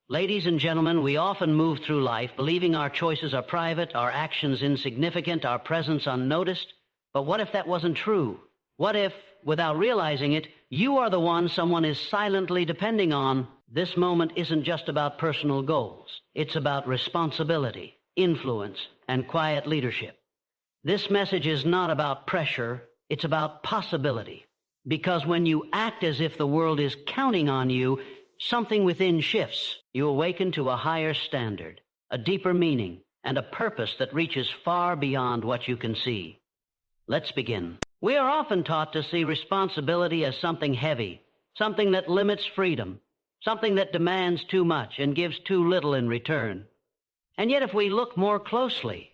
Ladies and gentlemen, we often move through life believing our choices are private, our actions insignificant, our presence unnoticed. But what if that wasn't true? What if, without realizing it, you are the one someone is silently depending on? This moment isn't just about personal goals. It's about responsibility, influence, and quiet leadership. This message is not about pressure, it's about possibility. Because when you act as if the world is counting on you, something within shifts. You awaken to a higher standard, a deeper meaning, and a purpose that reaches far beyond what you can see. Let's begin. We are often taught to see responsibility as something heavy, something that limits freedom, something that demands too much and gives too little in return. And yet if we look more closely,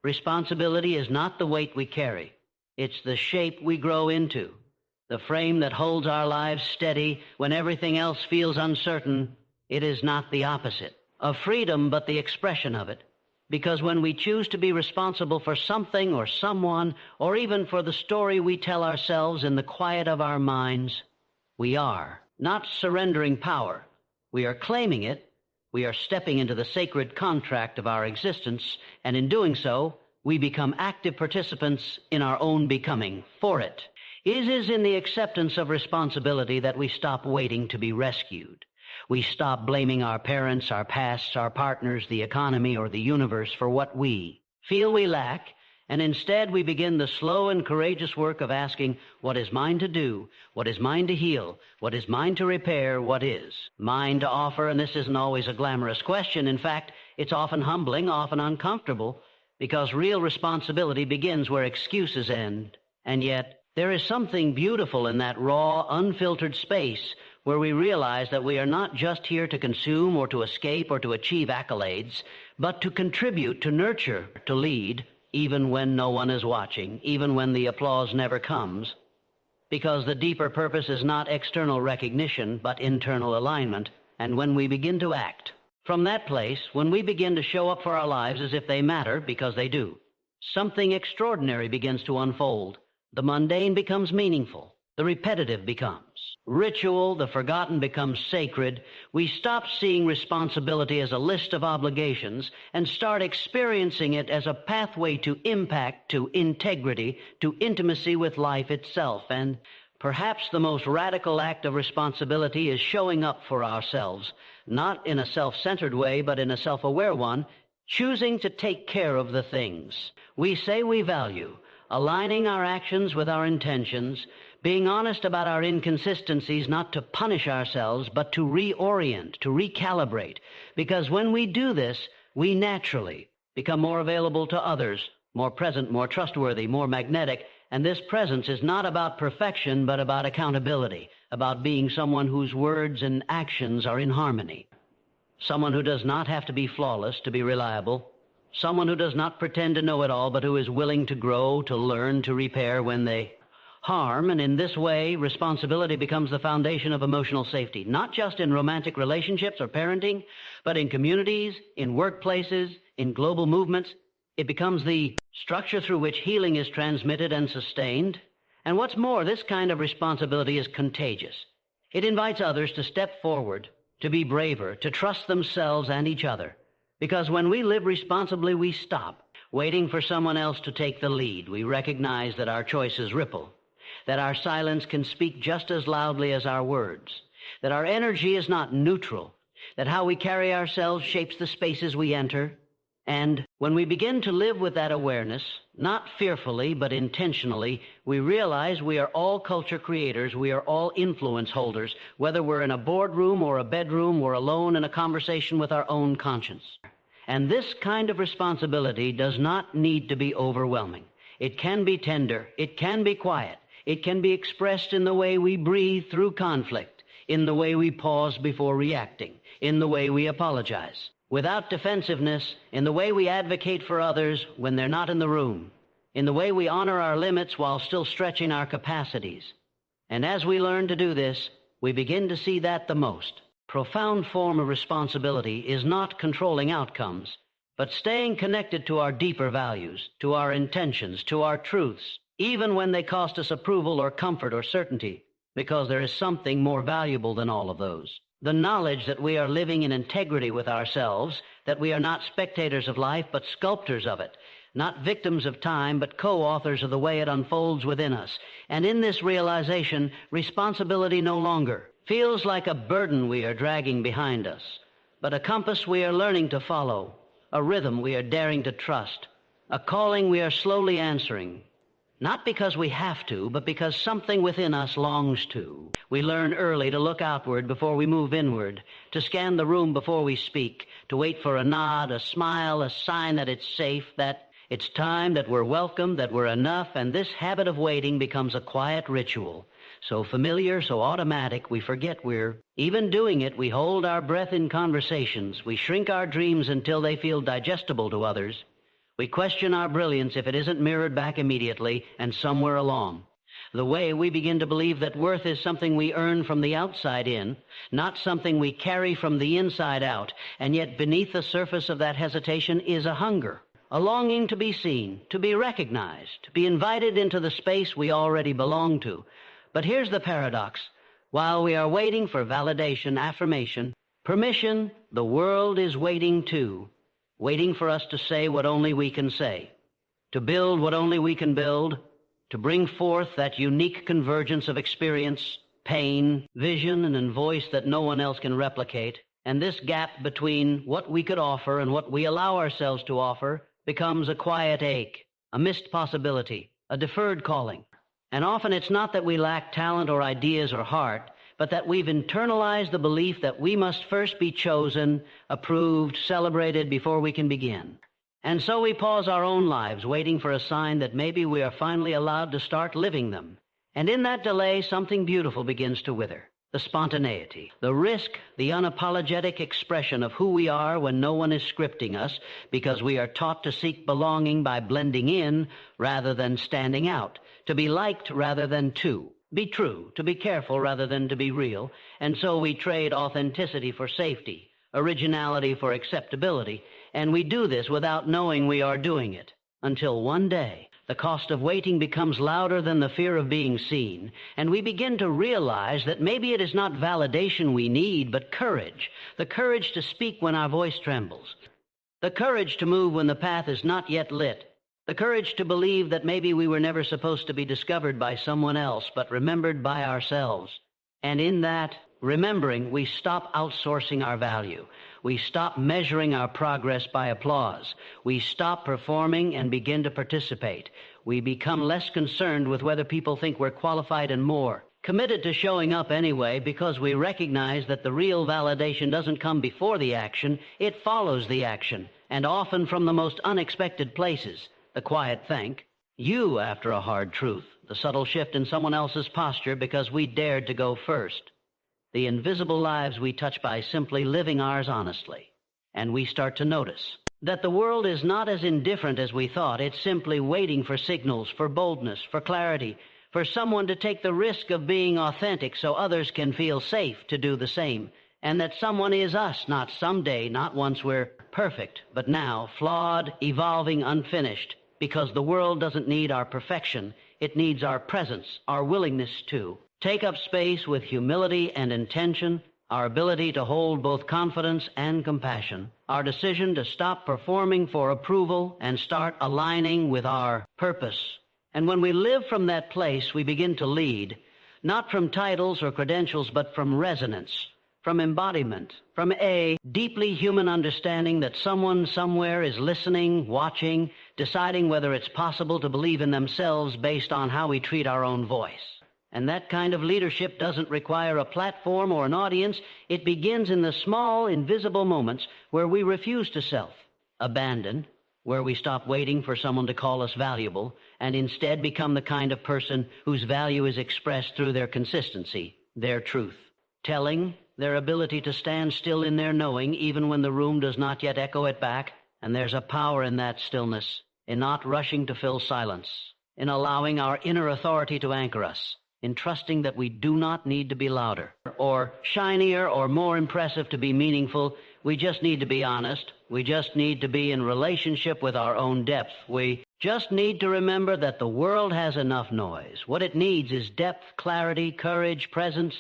responsibility is not the weight we carry. It's the shape we grow into, the frame that holds our lives steady when everything else feels uncertain. It is not the opposite of freedom, but the expression of it. Because when we choose to be responsible for something or someone, or even for the story we tell ourselves in the quiet of our minds, we are not surrendering power. We are claiming it. We are stepping into the sacred contract of our existence, and in doing so, we become active participants in our own becoming for it. It is in the acceptance of responsibility that we stop waiting to be rescued. We stop blaming our parents, our pasts, our partners, the economy, or the universe for what we feel we lack, and instead we begin the slow and courageous work of asking, what is mine to do? What is mine to heal? What is mine to repair? What is mine to offer? And this isn't always a glamorous question. In fact, it's often humbling, often uncomfortable, because real responsibility begins where excuses end. And yet, there is something beautiful in that raw, unfiltered space where we realize that we are not just here to consume or to escape or to achieve accolades, but to contribute, to nurture, to lead, even when no one is watching, even when the applause never comes. Because the deeper purpose is not external recognition, but internal alignment. And when we begin to act from that place, when we begin to show up for our lives as if they matter, because they do, something extraordinary begins to unfold. The mundane becomes meaningful. The repetitive becomes ritual. The forgotten becomes sacred. We stop seeing responsibility as a list of obligations and start experiencing it as a pathway to impact, to integrity, to intimacy with life itself. And perhaps the most radical act of responsibility is showing up for ourselves, not in a self-centered way, but in a self-aware one, choosing to take care of the things we say we value, aligning our actions with our intentions, being honest about our inconsistencies, not to punish ourselves, but to reorient, to recalibrate. Because when we do this, we naturally become more available to others, more present, more trustworthy, more magnetic. And this presence is not about perfection, but about accountability, about being someone whose words and actions are in harmony. Someone who does not have to be flawless to be reliable. Someone who does not pretend to know it all, but who is willing to grow, to learn, to repair when they harm. And in this way, responsibility becomes the foundation of emotional safety, not just in romantic relationships or parenting, but in communities, in workplaces, in global movements. It becomes the structure through which healing is transmitted and sustained. And what's more, this kind of responsibility is contagious. It invites others to step forward, to be braver, to trust themselves and each other. Because when we live responsibly, we stop waiting for someone else to take the lead. We recognize that our choices ripple, that our silence can speak just as loudly as our words, that our energy is not neutral, that how we carry ourselves shapes the spaces we enter. And when we begin to live with that awareness, not fearfully but intentionally, we realize we are all culture creators, we are all influence holders, whether we're in a boardroom or a bedroom or alone in a conversation with our own conscience. And this kind of responsibility does not need to be overwhelming. It can be tender, it can be quiet, it can be expressed in the way we breathe through conflict, in the way we pause before reacting, in the way we apologize, without defensiveness, in the way we advocate for others when they're not in the room, in the way we honor our limits while still stretching our capacities. And as we learn to do this, we begin to see that the most profound form of responsibility is not controlling outcomes, but staying connected to our deeper values, to our intentions, to our truths, even when they cost us approval or comfort or certainty, because there is something more valuable than all of those. The knowledge that we are living in integrity with ourselves, that we are not spectators of life but sculptors of it, not victims of time but co-authors of the way it unfolds within us. And in this realization, responsibility no longer feels like a burden we are dragging behind us, but a compass we are learning to follow, a rhythm we are daring to trust, a calling we are slowly answering. Not because we have to, but because something within us longs to. We learn early to look outward before we move inward, to scan the room before we speak, to wait for a nod, a smile, a sign that it's safe, that it's time, that we're welcome, that we're enough, and this habit of waiting becomes a quiet ritual. So familiar, so automatic, we forget we're even doing it. We hold our breath in conversations. We shrink our dreams until they feel digestible to others. We question our brilliance if it isn't mirrored back immediately and somewhere along. The way we begin to believe that worth is something we earn from the outside in, not something we carry from the inside out, and yet beneath the surface of that hesitation is a hunger, a longing to be seen, to be recognized, to be invited into the space we already belong to. But here's the paradox. While we are waiting for validation, affirmation, permission, the world is waiting too. Waiting for us to say what only we can say, to build what only we can build, to bring forth that unique convergence of experience, pain, vision, and voice that no one else can replicate. And this gap between what we could offer and what we allow ourselves to offer becomes a quiet ache, a missed possibility, a deferred calling. And often it's not that we lack talent or ideas or heart, but that we've internalized the belief that we must first be chosen, approved, celebrated before we can begin. And so we pause our own lives, waiting for a sign that maybe we are finally allowed to start living them. And in that delay, something beautiful begins to wither. The spontaneity, the risk, the unapologetic expression of who we are when no one is scripting us, because we are taught to seek belonging by blending in rather than standing out, to be liked rather than to be true, to be careful rather than to be real, and so we trade authenticity for safety, originality for acceptability, and we do this without knowing we are doing it, until one day the cost of waiting becomes louder than the fear of being seen, and we begin to realize that maybe it is not validation we need, but courage, the courage to speak when our voice trembles, the courage to move when the path is not yet lit, the courage to believe that maybe we were never supposed to be discovered by someone else, but remembered by ourselves. And in that remembering, we stop outsourcing our value. We stop measuring our progress by applause. We stop performing and begin to participate. We become less concerned with whether people think we're qualified and more committed to showing up anyway, because we recognize that the real validation doesn't come before the action, it follows the action, and often from the most unexpected places. The quiet thank you after a hard truth, the subtle shift in someone else's posture because we dared to go first, the invisible lives we touch by simply living ours honestly. And we start to notice that the world is not as indifferent as we thought. It's simply waiting for signals, for boldness, for clarity, for someone to take the risk of being authentic so others can feel safe to do the same. And that someone is us, not someday, not once we're perfect, but now, flawed, evolving, unfinished. Because the world doesn't need our perfection. It needs our presence, our willingness to take up space with humility and intention, our ability to hold both confidence and compassion, our decision to stop performing for approval and start aligning with our purpose. And when we live from that place, we begin to lead, not from titles or credentials, but from resonance, from embodiment, from a deeply human understanding that someone somewhere is listening, watching, deciding whether it's possible to believe in themselves based on how we treat our own voice. And that kind of leadership doesn't require a platform or an audience. It begins in the small, invisible moments where we refuse to self-abandon, where we stop waiting for someone to call us valuable, and instead become the kind of person whose value is expressed through their consistency, their truth, telling, their ability to stand still in their knowing even when the room does not yet echo it back. And there's a power in that stillness, in not rushing to fill silence, in allowing our inner authority to anchor us, in trusting that we do not need to be louder or shinier or more impressive to be meaningful. We just need to be honest. We just need to be in relationship with our own depth. We just need to remember that the world has enough noise. What it needs is depth, clarity, courage, presence,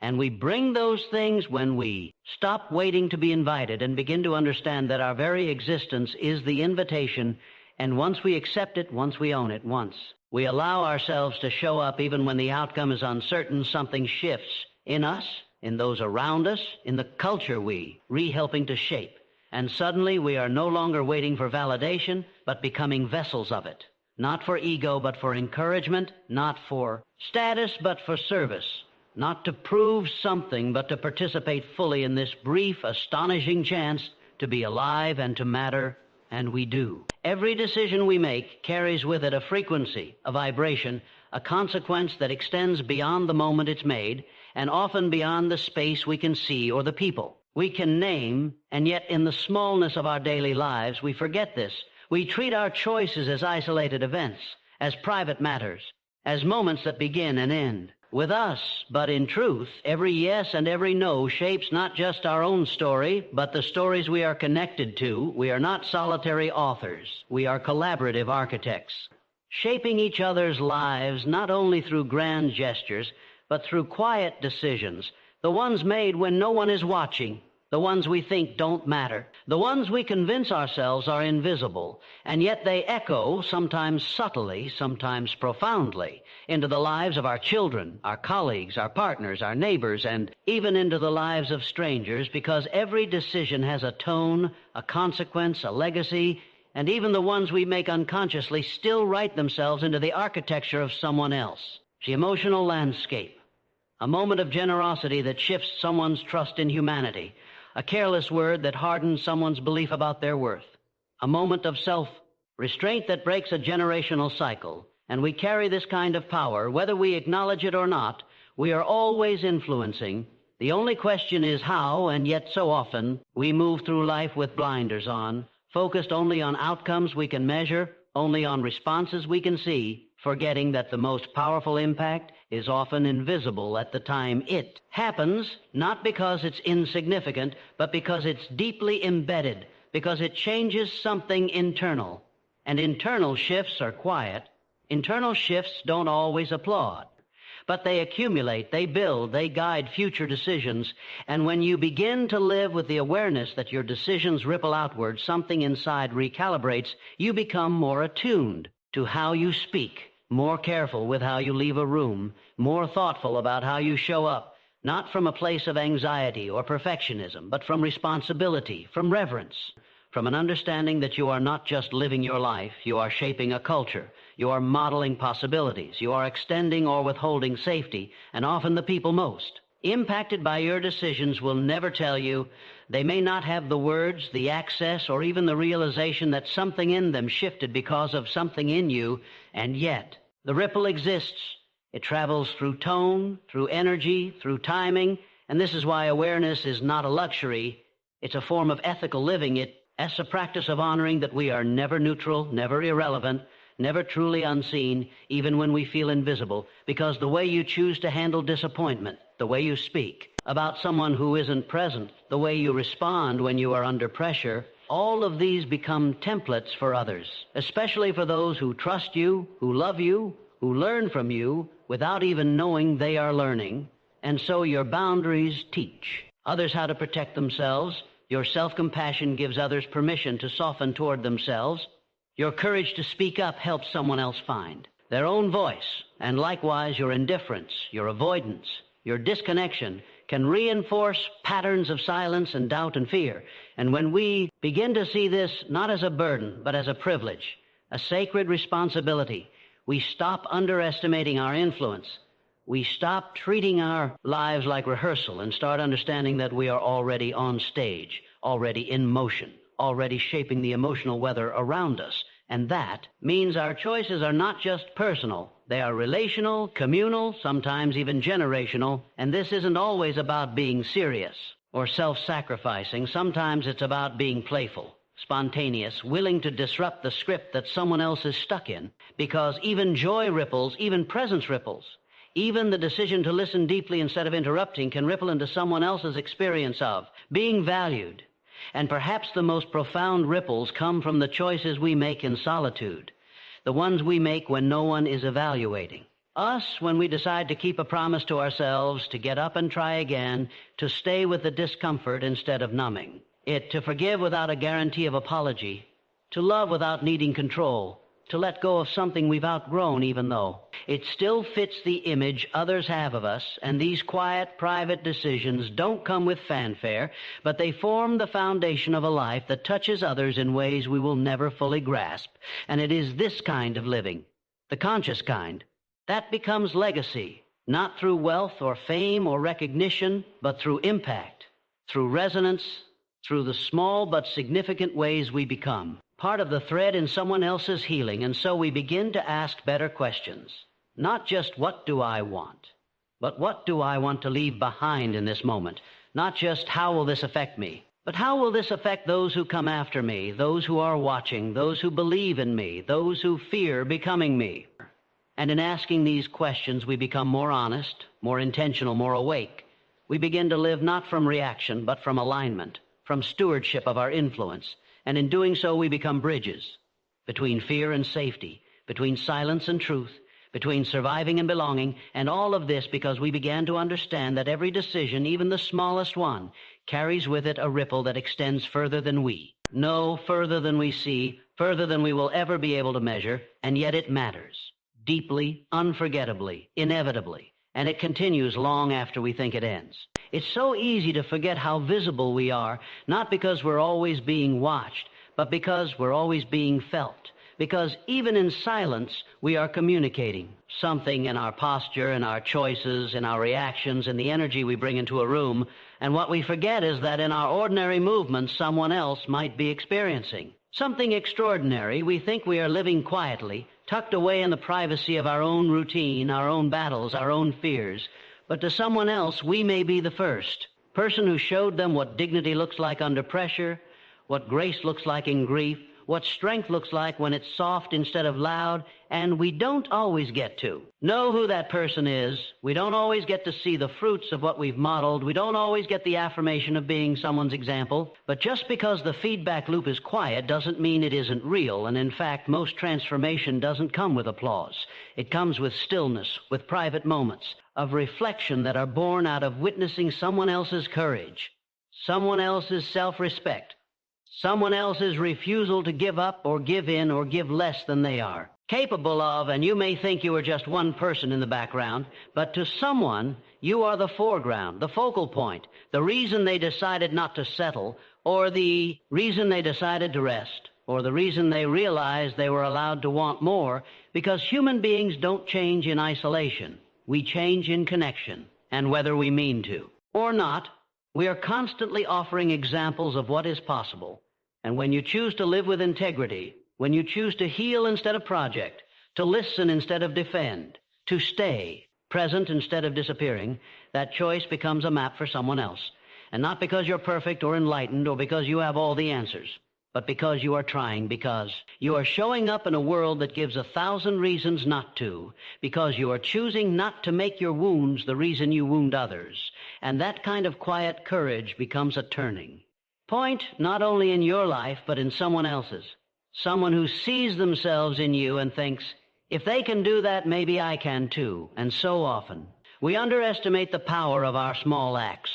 And we bring those things when we stop waiting to be invited and begin to understand that our very existence is the invitation, and once we accept it, once we own it, once we allow ourselves to show up even when the outcome is uncertain, something shifts in us, in those around us, in the culture we helping to shape. And suddenly we are no longer waiting for validation, but becoming vessels of it. Not for ego, but for encouragement, not for status, but for service. Not to prove something, but to participate fully in this brief, astonishing chance to be alive and to matter, and we do. Every decision we make carries with it a frequency, a vibration, a consequence that extends beyond the moment it's made, and often beyond the space we can see or the people we can name, and yet in the smallness of our daily lives, we forget this. We treat our choices as isolated events, as private matters, as moments that begin and end with us. But in truth, every yes and every no shapes not just our own story, but the stories we are connected to. We are not solitary authors. We are collaborative architects, shaping each other's lives not only through grand gestures, but through quiet decisions, the ones made when no one is watching, the ones we think don't matter, the ones we convince ourselves are invisible, and yet they echo, sometimes subtly, sometimes profoundly, into the lives of our children, our colleagues, our partners, our neighbors, and even into the lives of strangers, because every decision has a tone, a consequence, a legacy, and even the ones we make unconsciously still write themselves into the architecture of someone else. The emotional landscape. A moment of generosity that shifts someone's trust in humanity. A careless word that hardens someone's belief about their worth. A moment of self-restraint that breaks a generational cycle. And we carry this kind of power, whether we acknowledge it or not. We are always influencing. The only question is how, and yet so often we move through life with blinders on, focused only on outcomes we can measure, only on responses we can see, forgetting that the most powerful impact is often invisible at the time it happens, not because it's insignificant, but because it's deeply embedded, because it changes something internal. And internal shifts are quiet. Internal shifts don't always applaud, but they accumulate, they build, they guide future decisions. And when you begin to live with the awareness that your decisions ripple outward, something inside recalibrates, you become more attuned to how you speak, more careful with how you leave a room, more thoughtful about how you show up, not from a place of anxiety or perfectionism, but from responsibility, from reverence, from an understanding that you are not just living your life, you are shaping a culture, you are modeling possibilities, you are extending or withholding safety, and often the people most impacted by your decisions will never tell you. They may not have the words, the access, or even the realization that something in them shifted because of something in you, and yet the ripple exists. It travels through tone, through energy, through timing, and this is why awareness is not a luxury. It's a form of ethical living. It's a practice of honoring that we are never neutral, never irrelevant, never truly unseen, even when we feel invisible, because the way you choose to handle disappointment, the way you speak about someone who isn't present, the way you respond when you are under pressure, all of these become templates for others, especially for those who trust you, who love you, who learn from you without even knowing they are learning. And so your boundaries teach others how to protect themselves. Your self-compassion gives others permission to soften toward themselves. Your courage to speak up helps someone else find their own voice. And likewise, your indifference, your avoidance, your disconnection can reinforce patterns of silence and doubt and fear. And when we begin to see this not as a burden, but as a privilege, a sacred responsibility, we stop underestimating our influence. We stop treating our lives like rehearsal and start understanding that we are already on stage, already in motion, already shaping the emotional weather around us. And that means our choices are not just personal. They are relational, communal, sometimes even generational. And this isn't always about being serious or self-sacrificing. Sometimes it's about being playful, spontaneous, willing to disrupt the script that someone else is stuck in. Because even joy ripples, even presence ripples. Even the decision to listen deeply instead of interrupting can ripple into someone else's experience of being valued. And perhaps the most profound ripples come from the choices we make in solitude, the ones we make when no one is evaluating. Us, when we decide to keep a promise to ourselves, to get up and try again, to stay with the discomfort instead of numbing. It to forgive without a guarantee of apology, to love without needing control, to let go of something we've outgrown even though it still fits the image others have of us, and these quiet, private decisions don't come with fanfare, but they form the foundation of a life that touches others in ways we will never fully grasp. And it is this kind of living, the conscious kind, that becomes legacy, not through wealth or fame or recognition, but through impact, through resonance, through the small but significant ways we become part of the thread in someone else's healing. And so we begin to ask better questions. Not just what do I want, but what do I want to leave behind in this moment? Not just how will this affect me, but how will this affect those who come after me, those who are watching, those who believe in me, those who fear becoming me? And in asking these questions, we become more honest, more intentional, more awake. We begin to live not from reaction, but from alignment, from stewardship of our influence. And in doing so, we become bridges between fear and safety, between silence and truth, between surviving and belonging, and all of this because we began to understand that every decision, even the smallest one, carries with it a ripple that extends further than we. No, further than we see, further than we will ever be able to measure, and yet it matters. Deeply, unforgettably, inevitably, and it continues long after we think it ends. It's so easy to forget how visible we are, not because we're always being watched, but because we're always being felt. Because even in silence, we are communicating something in our posture, in our choices, in our reactions, in the energy we bring into a room. And what we forget is that in our ordinary movements, someone else might be experiencing something extraordinary. We think we are living quietly, tucked away in the privacy of our own routine, our own battles, our own fears. But to someone else, we may be the first person who showed them what dignity looks like under pressure, what grace looks like in grief, what strength looks like when it's soft instead of loud, and we don't always get to know who that person is. We don't always get to see the fruits of what we've modeled. We don't always get the affirmation of being someone's example. But just because the feedback loop is quiet doesn't mean it isn't real. And in fact, most transformation doesn't come with applause. It comes with stillness, with private moments of reflection that are born out of witnessing someone else's courage, someone else's self-respect, someone else's refusal to give up or give in or give less than they are capable of. And you may think you are just one person in the background, but to someone, you are the foreground, the focal point, the reason they decided not to settle, or the reason they decided to rest, or the reason they realized they were allowed to want more, because human beings don't change in isolation. We change in connection, and whether we mean to or not, we are constantly offering examples of what is possible. And when you choose to live with integrity, when you choose to heal instead of project, to listen instead of defend, to stay present instead of disappearing, that choice becomes a map for someone else. And not because you're perfect or enlightened or because you have all the answers, but because you are trying, because you are showing up in a world that gives 1,000 reasons not to, because you are choosing not to make your wounds the reason you wound others. And that kind of quiet courage becomes a turning point, not only in your life, but in someone else's. Someone who sees themselves in you and thinks, if they can do that, maybe I can too. And so often, we underestimate the power of our small acts.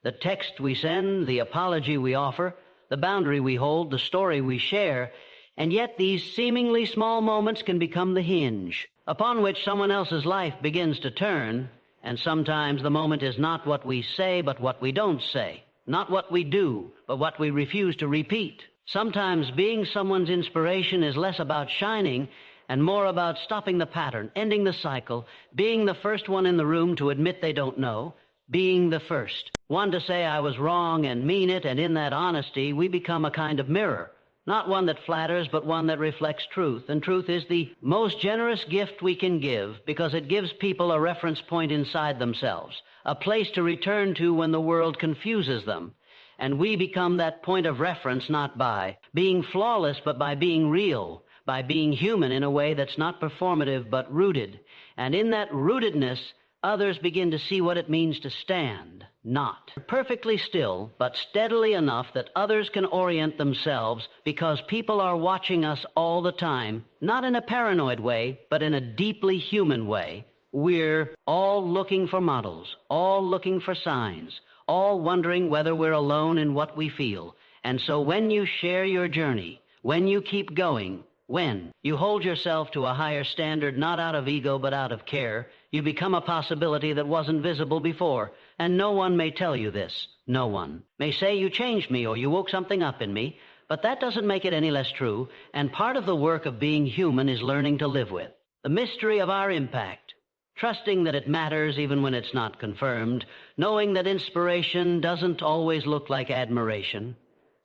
The text we send, the apology we offer, the boundary we hold, the story we share, and yet these seemingly small moments can become the hinge upon which someone else's life begins to turn. And sometimes the moment is not what we say, but what we don't say, not what we do, but what we refuse to repeat. Sometimes being someone's inspiration is less about shining and more about stopping the pattern, ending the cycle, being the first one in the room to admit they don't know, being the first one to say I was wrong and mean it. And in that honesty, we become a kind of mirror, not one that flatters, but one that reflects truth. And truth is the most generous gift we can give because it gives people a reference point inside themselves, a place to return to when the world confuses them. And we become that point of reference not by being flawless, but by being real, by being human in a way that's not performative, but rooted. And in that rootedness, others begin to see what it means to stand, not perfectly still, but steadily enough that others can orient themselves because people are watching us all the time, not in a paranoid way, but in a deeply human way. We're all looking for models, all looking for signs, all wondering whether we're alone in what we feel. And so when you share your journey, when you keep going, when you hold yourself to a higher standard, not out of ego but out of care, you become a possibility that wasn't visible before. And no one may tell you this. No one may say you changed me or you woke something up in me, but that doesn't make it any less true. And part of the work of being human is learning to live with the mystery of our impact, trusting that it matters even when it's not confirmed, knowing that inspiration doesn't always look like admiration.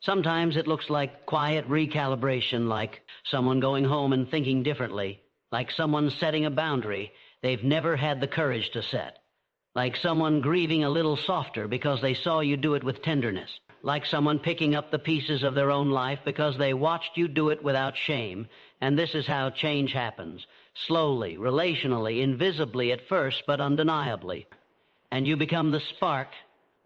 Sometimes it looks like quiet recalibration, like someone going home and thinking differently, like someone setting a boundary they've never had the courage to set, like someone grieving a little softer because they saw you do it with tenderness, like someone picking up the pieces of their own life because they watched you do it without shame. And this is how change happens, slowly, relationally, invisibly at first, but undeniably. And you become the spark,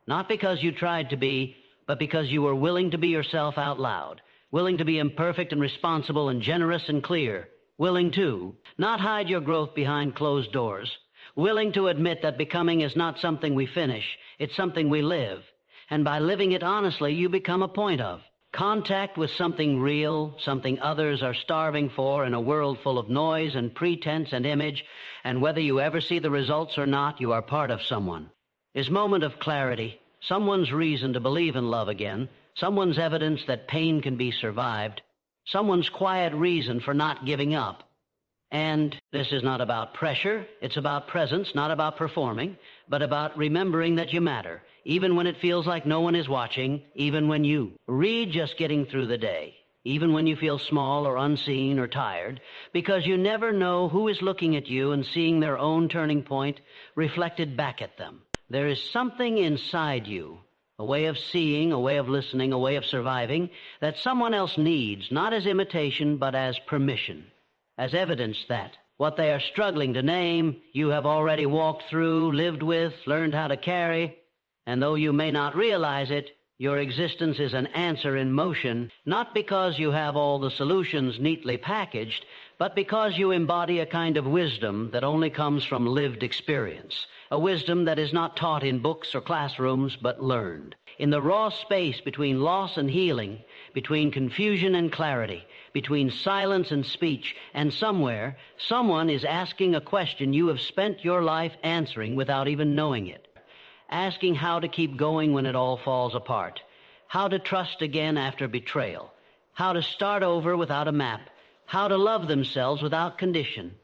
not because you tried to be, but because you were willing to be yourself out loud, willing to be imperfect and responsible and generous and clear, willing to not hide your growth behind closed doors, willing to admit that becoming is not something we finish, it's something we live. And by living it honestly, you become a point of contact with something real, something others are starving for in a world full of noise and pretense and image, and whether you ever see the results or not, you are part of someone. This moment of clarity, someone's reason to believe in love again, someone's evidence that pain can be survived, someone's quiet reason for not giving up. And this is not about pressure, it's about presence, not about performing, but about remembering that you matter, even when it feels like no one is watching, even when you read just getting through the day, even when you feel small or unseen or tired, because you never know who is looking at you and seeing their own turning point reflected back at them. There is something inside you, a way of seeing, a way of listening, a way of surviving, that someone else needs, not as imitation, but as permission, as evidence that what they are struggling to name, you have already walked through, lived with, learned how to carry, and though you may not realize it, your existence is an answer in motion, not because you have all the solutions neatly packaged, but because you embody a kind of wisdom that only comes from lived experience, a wisdom that is not taught in books or classrooms, but learned. In the raw space between loss and healing, between confusion and clarity, between silence and speech, and somewhere, someone is asking a question you have spent your life answering without even knowing it. Asking how to keep going when it all falls apart, how to trust again after betrayal, how to start over without a map, how to love themselves without condition,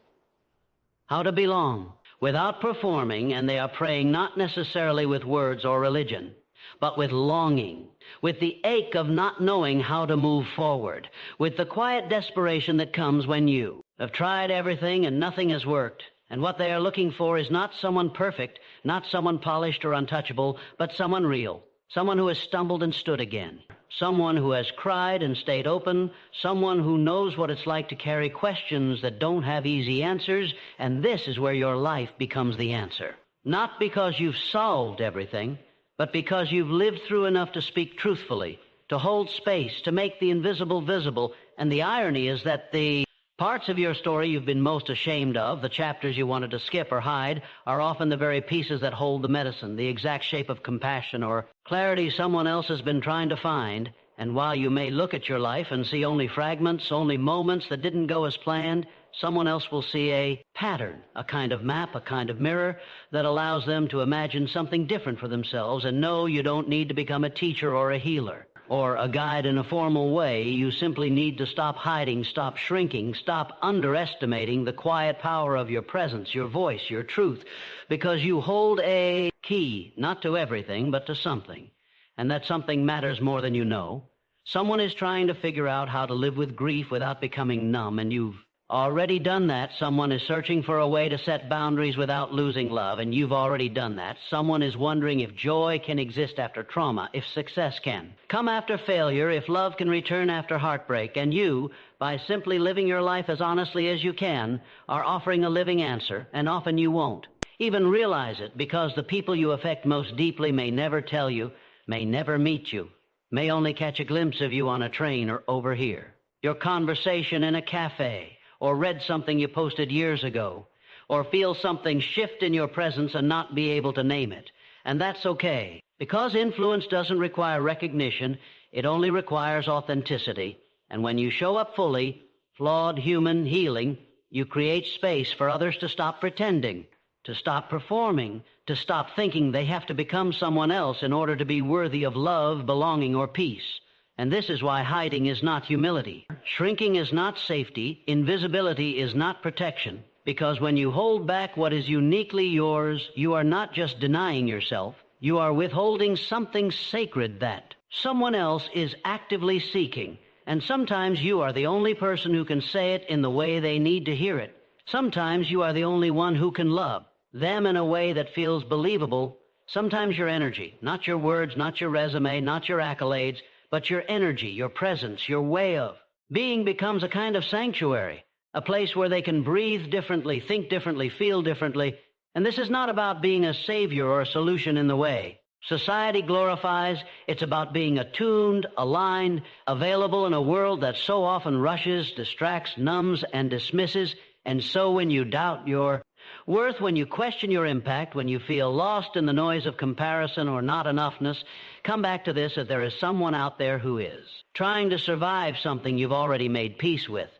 how to belong without performing, and they are praying not necessarily with words or religion, but with longing, with the ache of not knowing how to move forward, with the quiet desperation that comes when you have tried everything and nothing has worked. And what they are looking for is not someone perfect, not someone polished or untouchable, but someone real, someone who has stumbled and stood again, someone who has cried and stayed open, someone who knows what it's like to carry questions that don't have easy answers, and this is where your life becomes the answer. Not because you've solved everything, but because you've lived through enough to speak truthfully, to hold space, to make the invisible visible. And the irony is that the parts of your story you've been most ashamed of, the chapters you wanted to skip or hide, are often the very pieces that hold the medicine, the exact shape of compassion or clarity someone else has been trying to find. And while you may look at your life and see only fragments, only moments that didn't go as planned, someone else will see a pattern, a kind of map, a kind of mirror that allows them to imagine something different for themselves and know you don't need to become a teacher or a healer or a guide in a formal way. You simply need to stop hiding, stop shrinking, stop underestimating the quiet power of your presence, your voice, your truth, because you hold a key, not to everything, but to something. And that something matters more than you know. Someone is trying to figure out how to live with grief without becoming numb, and you've already done that. Someone is searching for a way to set boundaries without losing love, and you've already done that. Someone is wondering if joy can exist after trauma, if success can come after failure, if love can return after heartbreak, and you, by simply living your life as honestly as you can, are offering a living answer, and often you won't even realize it, because the people you affect most deeply may never tell you, may never meet you, may only catch a glimpse of you on a train or overhear your conversation in a cafe, or read something you posted years ago, or feel something shift in your presence and not be able to name it. And that's okay. Because influence doesn't require recognition, it only requires authenticity. And when you show up fully, flawed, human, healing, you create space for others to stop pretending, to stop performing, to stop thinking they have to become someone else in order to be worthy of love, belonging, or peace. And this is why hiding is not humility. Shrinking is not safety. Invisibility is not protection. Because when you hold back what is uniquely yours, you are not just denying yourself. You are withholding something sacred that someone else is actively seeking. And sometimes you are the only person who can say it in the way they need to hear it. Sometimes you are the only one who can love them in a way that feels believable. Sometimes your energy, not your words, not your resume, not your accolades, but your energy, your presence, your way of being becomes a kind of sanctuary, a place where they can breathe differently, think differently, feel differently. And this is not about being a savior or a solution in the way society glorifies. It's about being attuned, aligned, available in a world that so often rushes, distracts, numbs, and dismisses. And so when you doubt your worth, when you question your impact, when you feel lost in the noise of comparison or not enoughness, come back to this, that there is someone out there who is trying to survive something you've already made peace with,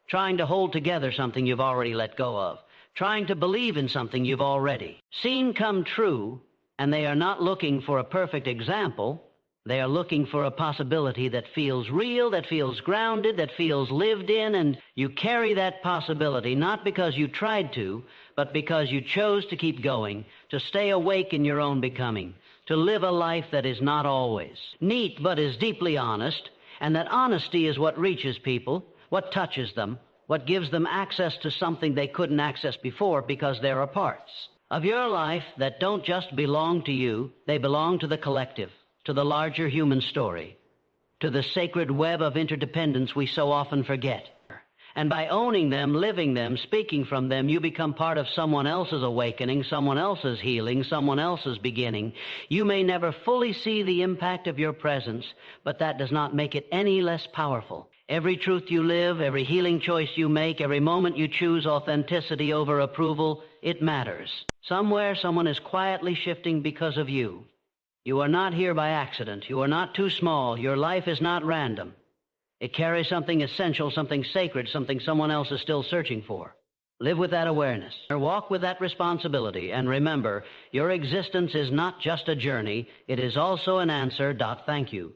trying to hold together something you've already let go of, trying to believe in something you've already seen come true. And they are not looking for a perfect example. They are looking for a possibility that feels real, that feels grounded, that feels lived in. And you carry that possibility not because you tried to, but because you chose to keep going, to stay awake in your own becoming, to live a life that is not always neat but is deeply honest. And that honesty is what reaches people, what touches them, what gives them access to something they couldn't access before because there are parts of your life that don't just belong to you, they belong to the collective, to the larger human story, to the sacred web of interdependence we so often forget. And by owning them, living them, speaking from them, you become part of someone else's awakening, someone else's healing, someone else's beginning. You may never fully see the impact of your presence, but that does not make it any less powerful. Every truth you live, every healing choice you make, every moment you choose authenticity over approval, it matters. Somewhere, someone is quietly shifting because of you. You are not here by accident. You are not too small. Your life is not random. It carries something essential, something sacred, something someone else is still searching for. Live with that awareness. Walk with that responsibility. And remember, your existence is not just a journey. It is also an answer. Thank you.